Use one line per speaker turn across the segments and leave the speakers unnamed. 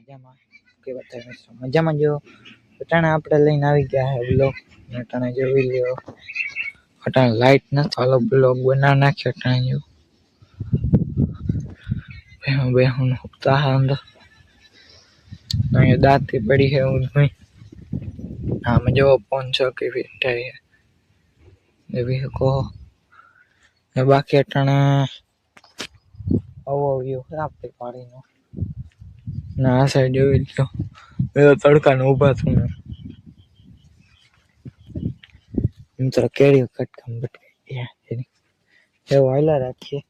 મજામાં કે બતાવે મિત્રો મજામાં જો અટાણે આપણે લઈને આવી ગયા હે બ્લોગ અટાણે જોઈ લ્યો અટાણે લાઈટ ન ચાલો બ્લોગ બના નાખ્યો અટાણે જો બેહું હુકતા હે અંદર અહીંયા દાંતી પડી હે હું નહીં આમાં જો 500 की फिट है ये भी को बाकी अटाणे overview है आपकी पाड़ी नो ना आ साइड જોઈ લો મેં તડકાને ઊભા છું મિત્ર કેરી કટકામ બટકાઈ એની એવું હાલા રાખીએ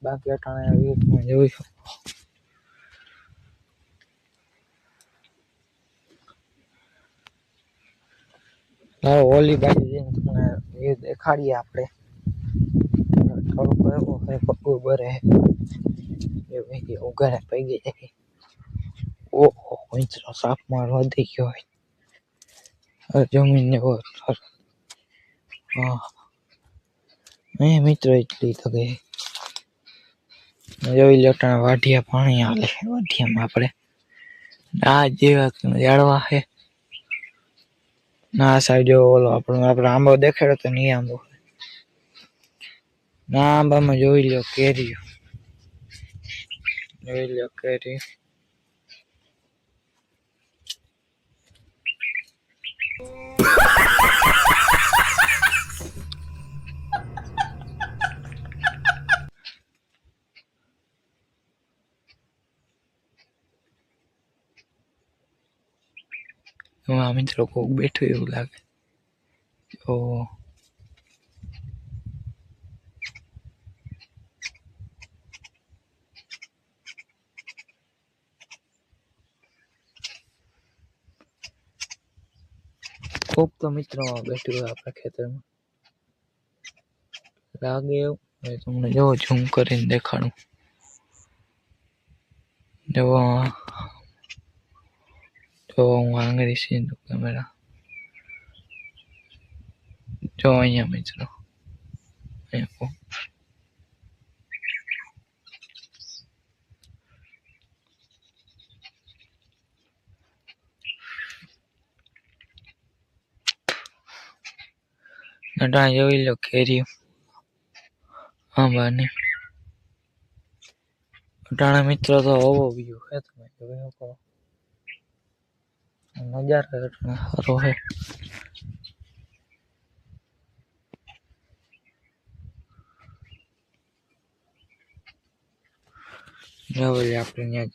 બાકી અટાણે વીકમાં જોઈશું હવે ઓલી બાજુ જઈને તમને એ દેખાડીએ આપણે થોડુંક એવું હે પગું બરે એ ભાઈ ઉગાડે પગી જાય ઓહો મિત્રો સાપ માર વધી ગયો હોય જમીન ને બહુ હા મિત્રો એટલી તો ગઈ જોઈ લો ટાણા વાઢિયા પાણી હાલે વાઢિયામાં આપણે આ જેવા જાળવા હે ના સાઈડ ઓલો આપણે આંબો દેખાડ્યો તો નહીં આંબો ના આંબામાં જોઈ લો કેરી મિત્રો કોક બેઠું એવું લાગે તો કોક તો મિત્રો બેઠું હોય આપણા ખેતરમાં લાગે એવું તમને જો ઝૂમ કરીને દેખાડું જો હું આંગળી સીધું કેમેરા જો અહીંયા મિત્રો અહીંયા અટાણે જોઈ લો કેરી આંબાની અટાણે મિત્રો તો ઓવો વ્યૂ હે તમે જોઈ શકો નજારો અટાણે સારો હે આપણે ત્યાં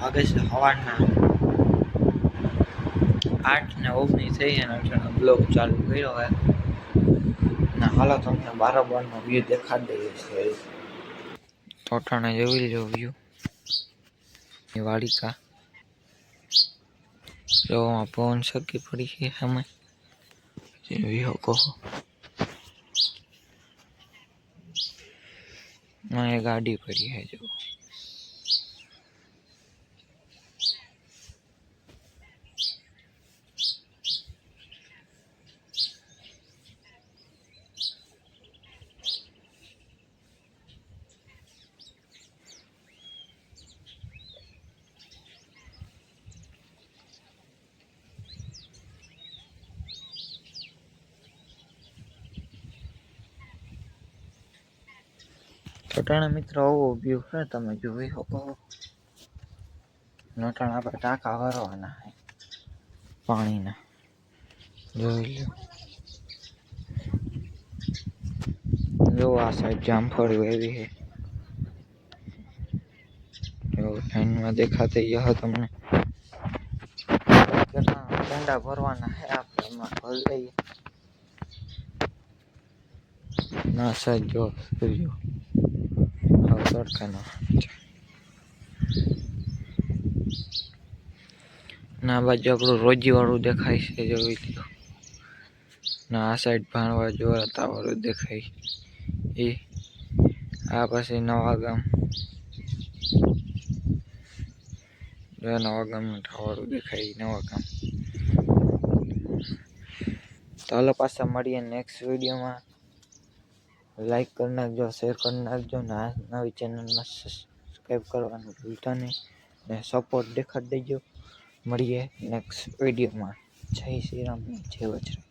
વાગે છે સવારના 8:19 થઈ અને બ્લોગ ચાલુ કર્યો હોય ને હાલો તમને બારોબારનો વ્યૂ દેખાડી દઈએ છે. તોટાણે જોઈ લો વ્યૂ એ વાડિકા જો પવન શકી પડી છે સામે વ્યૂ કહો એ ગાડી પડી है जो તોટાણે મિત્રો આવો વ્યૂ છે તમે જોઈ શકો નટાણ આપણે ટાંકા ભરવાના છે પાણીના જોઈ લો જો આ સાઈડ જામફળ એવી છે જો લાઈનમાં દેખાતી હશે તમને કેટલા કુંડા ભરવાના છે આપણે એમાં ભરી લઈએ ના સાઈડ જો સૂર્યો તડકાનો ના બાજુ આપણું રોજી વાળું દેખાય છે જોઈ લો ના આ સાઈડ ભાણવા જોરતા વાળું દેખાય એ આ પછી નવા ગામ વાળું દેખાય નવા ગામ તો હાલો પાછા મળીએ નેક્સ્ટ વિડીયોમાં લાઈક કરી નાખજો શેર કરી નાખજો ને આ નવી ચેનલમાં સબસ્ક્રાઈબ કરવાનું ભૂલતા નહીં ને સપોર્ટ દેખાડી દેજો મળીએ નેક્સ્ટ વિડીયોમાં જય શ્રી રામ જય વજરાજ